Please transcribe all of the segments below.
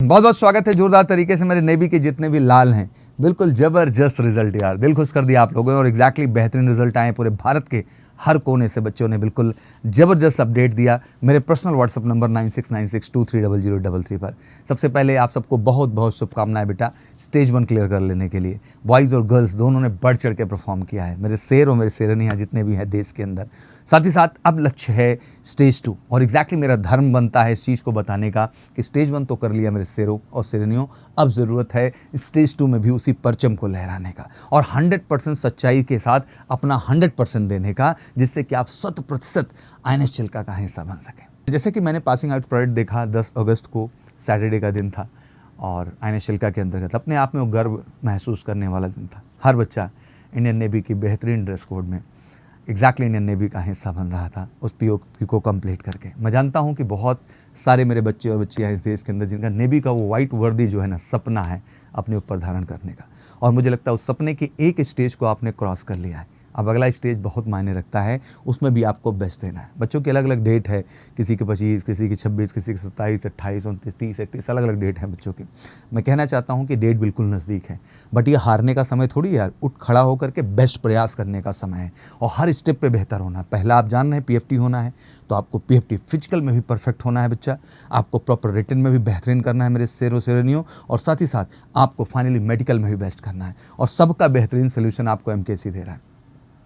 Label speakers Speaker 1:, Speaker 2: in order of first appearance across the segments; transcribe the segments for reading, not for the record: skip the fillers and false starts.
Speaker 1: बहुत बहुत स्वागत है जोरदार तरीके से मेरे नेवी के जितने भी लाल हैं। बिल्कुल ज़बरदस्त रिजल्ट यार, दिल खुश कर दिया आप लोगों ने और एग्जैक्टली बेहतरीन रिजल्ट आए। पूरे भारत के हर कोने से बच्चों ने बिल्कुल ज़बरदस्त अपडेट दिया मेरे पर्सनल व्हाट्सअप नंबर 9696230033 पर। सबसे पहले आप सबको बहुत बहुत शुभकामनाएं बेटा, स्टेज 1 क्लियर कर लेने के लिए। बॉयज़ और गर्ल्स दोनों ने बढ़ चढ़ के परफॉर्म किया है, मेरे शेर और मेरे शेरनियाँ जितने भी हैं देश के अंदर। साथ ही साथ अब लक्ष्य है स्टेज 2 और एग्जैक्टली मेरा धर्म बनता है इस चीज़ को बताने का कि स्टेज 1 तो कर लिया मेरे शेरों और शेरनियों, अब ज़रूरत है स्टेज 2 में भी उसी परचम को लहराने का और 100% सच्चाई के साथ अपना 100% देने का, जिससे कि आप 100% INS चिल्का का हिस्सा बन सकें। जैसे कि मैंने पासिंग आउट परेड देखा 10 अगस्त को, सैटरडे का दिन था और INS चिल्का के अंतर्गत अपने आप में वो गर्व महसूस करने वाला दिन था। हर बच्चा इंडियन नेवी की बेहतरीन ड्रेस कोड में एग्जैक्टली इंडियन नेवी का हिस्सा बन रहा था उस POP को कंप्लीट करके। मैं जानता हूं कि बहुत सारे मेरे बच्चे और बच्चियां इस देश के अंदर जिनका नेवी का वो वाइट वर्दी जो है ना सपना है अपने ऊपर धारण करने का, और मुझे लगता है उस सपने के एक स्टेज को आपने क्रॉस कर लिया है। अब अगला स्टेज बहुत मायने रखता है, उसमें भी आपको बेस्ट देना है। बच्चों की अलग अलग डेट है, किसी की 25, किसी की 26, किसी की 27, 28, 29, 30, 31, अलग अलग डेट है बच्चों की। मैं कहना चाहता हूं कि डेट बिल्कुल नज़दीक है, बट ये हारने का समय थोड़ी यार, उठ खड़ा होकर के बेस्ट प्रयास करने का समय है और हर स्टेप पे बेहतर होना है। पहला आप जान रहे हैं PFT होना है, तो आपको PFT फिजिकल में भी परफेक्ट होना है बच्चा, आपको प्रॉपर रिटन में भी बेहतरीन करना है मेरे शेरों शेरनियों, और साथ ही साथ आपको फाइनली मेडिकल में भी बेस्ट करना है। और सबका बेहतरीन सोल्यूशन आपको MKC दे रहा है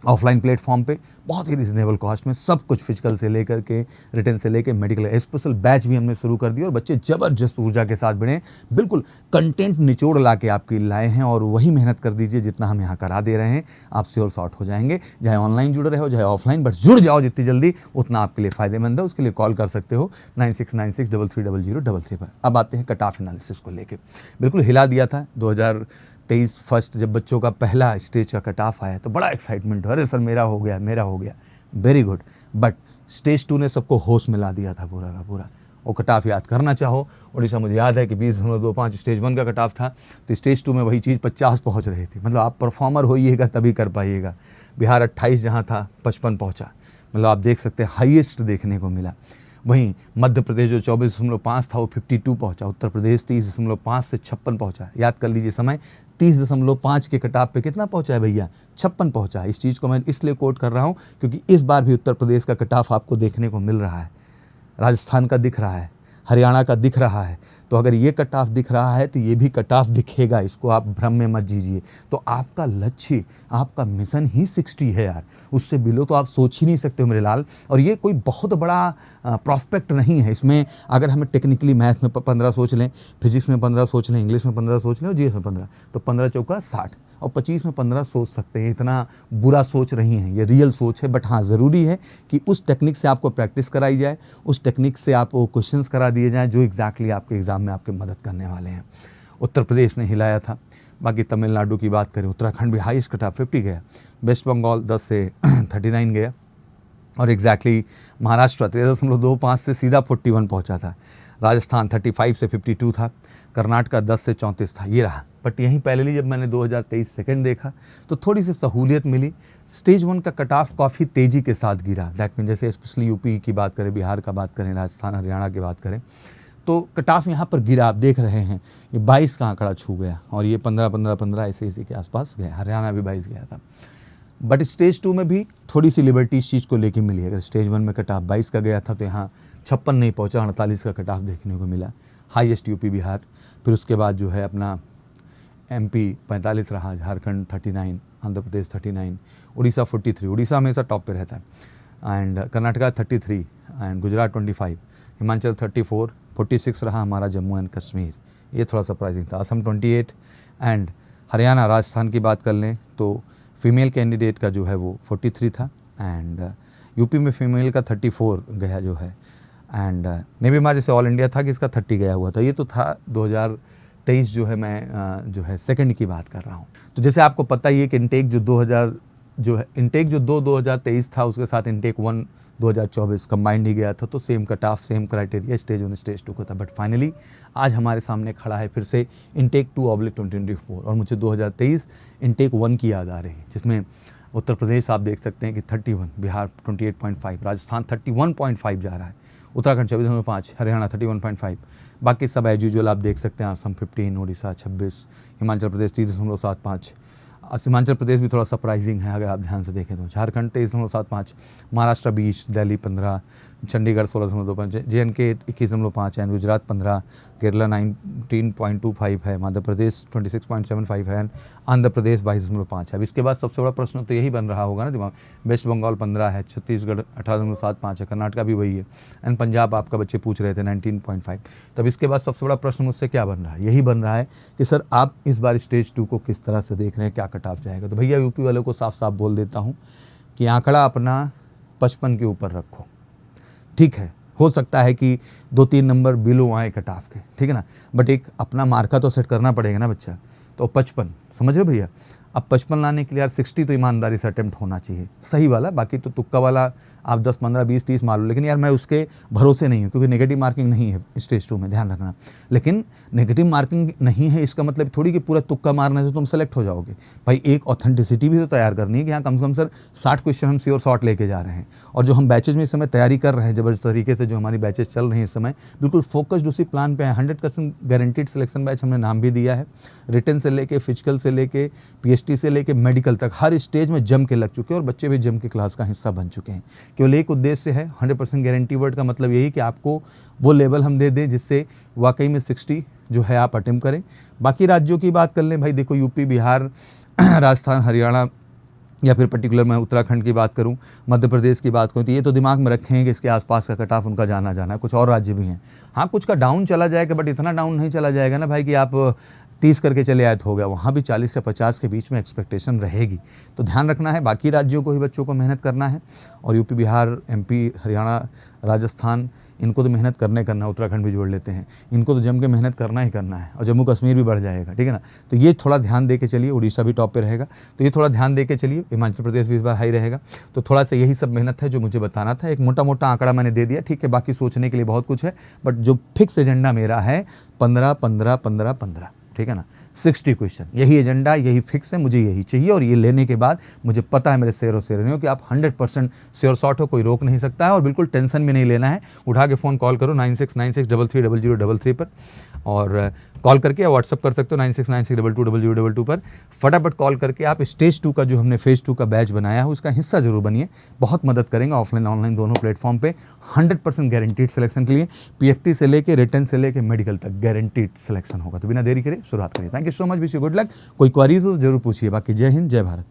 Speaker 1: ऑफलाइन प्लेटफॉर्म पे बहुत ही रिजनेबल कॉस्ट में, सब कुछ फिजिकल से लेकर के रिटर्न से लेकर मेडिकल। स्पेशल बैच भी हमने शुरू कर दिया और बच्चे ज़बरदस्त ऊर्जा के साथ बढ़े, बिल्कुल कंटेंट निचोड़ ला के आपके लाए हैं और वही मेहनत कर दीजिए जितना हम यहाँ करा दे रहे हैं। आप श्योर शॉर्ट हो जाएंगे, चाहे ऑनलाइन जुड़ रहे हो चाहे ऑफलाइन, बट जुड़ जाओ जितनी जल्दी उतना आपके लिए फ़ायदेमंद है। उसके लिए कॉल कर सकते हो 9696330033 पर। अब आते हैं कट ऑफ एनालिसिस को लेके। बिल्कुल हिला दिया था 2023 फर्स्ट जब बच्चों का पहला स्टेज का कट ऑफ आया तो बड़ा एक्साइटमेंट, अरे सर मेरा हो गया मेरा हो गया, वेरी गुड। बट स्टेज 2 ने सबको होश मिला दिया था पूरा का पूरा। वो कट ऑफ याद करना चाहो, उड़ीसा मुझे याद है कि 20.25 स्टेज 1 का कट ऑफ था, तो स्टेज 2 में वही चीज़ 50 पहुंच रही थी। मतलब आप परफॉर्मर होइएगा तभी कर पाइएगा। बिहार 28 जहाँ था 55 पहुँचा, मतलब आप देख सकते हैं हाईएस्ट देखने को मिला। वहीं मध्य प्रदेश जो 24.5 था वो 52 पहुंचा, उत्तर प्रदेश 30.5 से 56 पहुंचा। याद कर लीजिए समय, 30.5 के कटाव पे कितना पहुंचा है भैया, 56 पहुंचा। इस चीज़ को मैं इसलिए कोट कर रहा हूं क्योंकि इस बार भी उत्तर प्रदेश का कटाव आपको देखने को मिल रहा है, राजस्थान का दिख रहा है, हरियाणा का दिख रहा है। तो अगर ये कट ऑफ दिख रहा है तो ये भी कट ऑफ दिखेगा, इसको आप भ्रम में मत जीजिए। तो आपका लक्ष्य, आपका मिशन ही 60 है यार, उससे बिलो तो आप सोच ही नहीं सकते हो मेरे लाल। और ये कोई बहुत बड़ा प्रॉस्पेक्ट नहीं है। इसमें अगर हमें टेक्निकली मैथ में 15 सोच लें, फिजिक्स में 15 सोच लें, इंग्लिश में 15 सोच लें और GS में 15, तो 15 चौका 60 और 25 में 15 सोच सकते हैं। इतना बुरा सोच रही हैं, ये रियल सोच है। बट हाँ, ज़रूरी है कि उस टेक्निक से आपको प्रैक्टिस कराई जाए, उस टेक्निक से आपको क्वेश्चंस करा दिए जाएँ जो एग्जैक्टली आपके एग्ज़ाम में आपकी मदद करने वाले हैं। उत्तर प्रदेश ने हिलाया था। बाकी तमिलनाडु की बात करें, उत्तराखंड भी हाईएस्ट कट ऑफ 50 गया, वेस्ट बंगाल 10 से 39 गया और एग्जैक्टली महाराष्ट्र 13.25 से सीधा 41 पहुंचा था। राजस्थान 35 से 52 था, कर्नाटका 10 से 34 था, ये रहा। बट यहीं पहले जब मैंने 2023 सेकंड देखा तो थोड़ी सी सहूलियत मिली। स्टेज 1 का कट ऑफ काफ़ी तेज़ी के साथ गिरा। दैट मीन जैसे स्पेशली यूपी की बात करें, बिहार का बात करें, राजस्थान हरियाणा की बात करें, तो कट ऑफ यहाँ पर गिरा। आप देख रहे हैं ये 22 का आंकड़ा छू गया और ये 15 ऐसे इसी के आसपास गया। हरियाणा भी 22 गया था। बट स्टेज 2 में भी थोड़ी सी लिबर्टी इस चीज़ को लेके मिली। अगर स्टेज 1 में कट ऑफ 22 का गया था तो यहाँ 56 नहीं पहुँचा, 48 का कट ऑफ देखने को मिला। हाईएस्ट यूपी बिहार, फिर उसके बाद जो है अपना MP 45 रहा, झारखंड 39, आंध्र प्रदेश 39, उड़ीसा 43, उड़ीसा हमेशा टॉप पे रहता है, एंड कर्नाटका 33 एंड गुजरात 25, हिमाचल 34, 46 रहा हमारा जम्मू एंड कश्मीर, ये थोड़ा सरप्राइजिंग था। असम 28 एंड हरियाणा राजस्थान की बात कर लें तो फीमेल कैंडिडेट का जो है वो 43 था एंड यूपी में फीमेल का 34 गया जो है, एंड नेवी मार जैसे ऑल इंडिया था कि इसका 30 गया हुआ था। ये तो था 2023 जो है, मैं जो है सेकंड की बात कर रहा हूँ। तो जैसे आपको पता ही है कि इंटेक जो 2023 था उसके साथ इंटेक 1 2024 कंबाइंड ही गया था, तो same cut off same criteria stage 1 stage 2 का था। बट फाइनली आज हमारे सामने खड़ा है फिर से इंटेक 2/2024 और मुझे 2023 इंटेक 1 की याद आ रही है, जिसमें उत्तर प्रदेश आप देख सकते हैं कि 31, बिहार 28.5, राजस्थान 31.5 जा रहा है, उत्तराखंड 24.5, हरियाणा 31.5, बाकी सब एज यूजुअल आप देख सकते हैं। असम 15, उड़ीसा 26, हिमाचल प्रदेश 30.75, हिमाचल प्रदेश भी थोड़ा सरप्राइजिंग है अगर आप ध्यान से देखें तो। झारखंड 23.75, महाराष्ट्र 20, दिल्ली 15, चंडीगढ़ 16.25, JNK 21.5 है, गुजरात 15, केरला 19.25 है, मध्य प्रदेश 26.75 है, आंध्र प्रदेश 22.5 है। अब इसके बाद सबसे बड़ा प्रश्न तो यही बन रहा होगा ना दिमाग, वेस्ट बंगाल 15 है, छत्तीसगढ़ 18.75 है, कर्नाटका भी वही है, एंड पंजाब आपका बच्चे पूछ रहे थे 19.5। तब इसके बाद सबसे बड़ा प्रश्न मुझसे क्या बन रहा है, यही बन रहा है कि सर आप इस बार स्टेज 2 को किस तरह से देख रहे हैं, क्या कट ऑफ जाएगा। तो भैया यूपी वालों को साफ साफ बोल देता हूँ कि आंकड़ा अपना 55 के ऊपर रखो, ठीक है। हो सकता है कि 2-3 नंबर बिलो आए कट ऑफ के, ठीक है ना, बट एक अपना मार्का तो सेट करना पड़ेगा ना बच्चा। तो 55 समझ रहे भैया। अब 55 लाने के लिए यार 60 तो ईमानदारी से अटेम्प्ट होना चाहिए, सही वाला। बाकी तो तुक्का वाला आप 10, 15, 20, 30 मार लो, लेकिन यार मैं उसके भरोसे नहीं हूँ, क्योंकि नेगेटिव मार्किंग नहीं है स्टेज 2 में, ध्यान रखना। लेकिन नेगेटिव मार्किंग नहीं है इसका मतलब थोड़ी कि पूरा तुक्का मारने से तुम सेलेक्ट हो जाओगे। भाई एक ऑथेंटिसिटी भी तो तैयार करनी है कि हाँ कम से कम सर 60 क्वेश्चन हम श्योर शॉर्ट लेके जा रहे हैं। और जो हम बैचेज में इस समय तैयारी कर रहे हैं जबरदस्त तरीके से, जो हमारी बैचेज चल रही हैं इस समय, बिल्कुल फोकस्ड उसी प्लान पे है। 100% गारंटीड सिलेक्शन बैच हमने नाम भी दिया है। रिटन से लेके फिजिकल से लेके PhD से लेके मेडिकल तक हर स्टेज में जम के लग चुके हैं, और बच्चे भी जम के क्लास का हिस्सा बन चुके हैं। केवल एक उद्देश्य है, 100% गारंटी वर्ड का मतलब यही कि आपको वो लेवल हम दे दें जिससे वाकई में 60 जो है आप अटेम्प्ट करें। बाकी राज्यों की बात कर लें भाई, देखो यूपी, बिहार, राजस्थान, हरियाणा, या फिर पर्टिकुलर मैं उत्तराखंड की बात करूं, मध्य प्रदेश की बात करूं, तो ये तो दिमाग में रखें कि इसके आसपास का कट ऑफ उनका जाना है। कुछ और राज्य भी हैं, हाँ कुछ का डाउन चला जाएगा, बट इतना डाउन नहीं चला जाएगा ना भाई कि आप 30 करके चले आए तो हो गया। वहाँ भी 40 से 50 के बीच में एक्सपेक्टेशन रहेगी, तो ध्यान रखना है। बाकी राज्यों को ही बच्चों को मेहनत करना है, और यूपी, बिहार, MP, हरियाणा, राजस्थान, इनको तो मेहनत करना, उत्तराखंड भी जोड़ लेते हैं, इनको तो जम के मेहनत करना ही करना है। और जम्मू कश्मीर भी बढ़ जाएगा, ठीक है ना। तो ये थोड़ा ध्यान दे के चलिए। उड़ीसा भी टॉप पे रहेगा, तो ये थोड़ा ध्यान दे के चलिए। हिमाचल प्रदेश भी इस बार हाई रहेगा। तो थोड़ा सा यही सब मेहनत है जो मुझे बताना था। एक मोटा मोटा आंकड़ा मैंने दे दिया, ठीक है। बाकी सोचने के लिए बहुत कुछ है, बट जो फिक्स एजेंडा मेरा है 15, 15, 15, 15, ठीक है ना। 60 क्वेश्चन, यही एजेंडा, यही फिक्स है, मुझे यही चाहिए। और ये लेने के बाद मुझे पता है मेरे शेर और शेरनियों कि आप 100% श्योर शॉट हो, कोई रोक नहीं सकता है। और बिल्कुल टेंशन भी नहीं लेना है। उठा के फ़ोन कॉल करो 9696330033 पर, और कॉल करके या व्हाट्सअप कर सकते हो 9696220022 पर। फटाफट कॉल करके आप स्टेज 2 का जो हमने फेज़ 2 का बैच बनाया है उसका हिस्सा जरूर बनिए। बहुत मदद करेंगे ऑफलाइन ऑनलाइन दोनों प्लेटफॉर्म पे। 100% गारंटीड सिलेक्शन के लिए PFT से लेके रिटन से लेके मेडिकल तक गारंटीड सिलेक्शन होगा। तो बिना देरी करे शुरुआत करिए। Thank you so much, wish you good luck. कोई क्वारीज हो जरूर पूछिए। बाकी जय हिंद, जय भारत।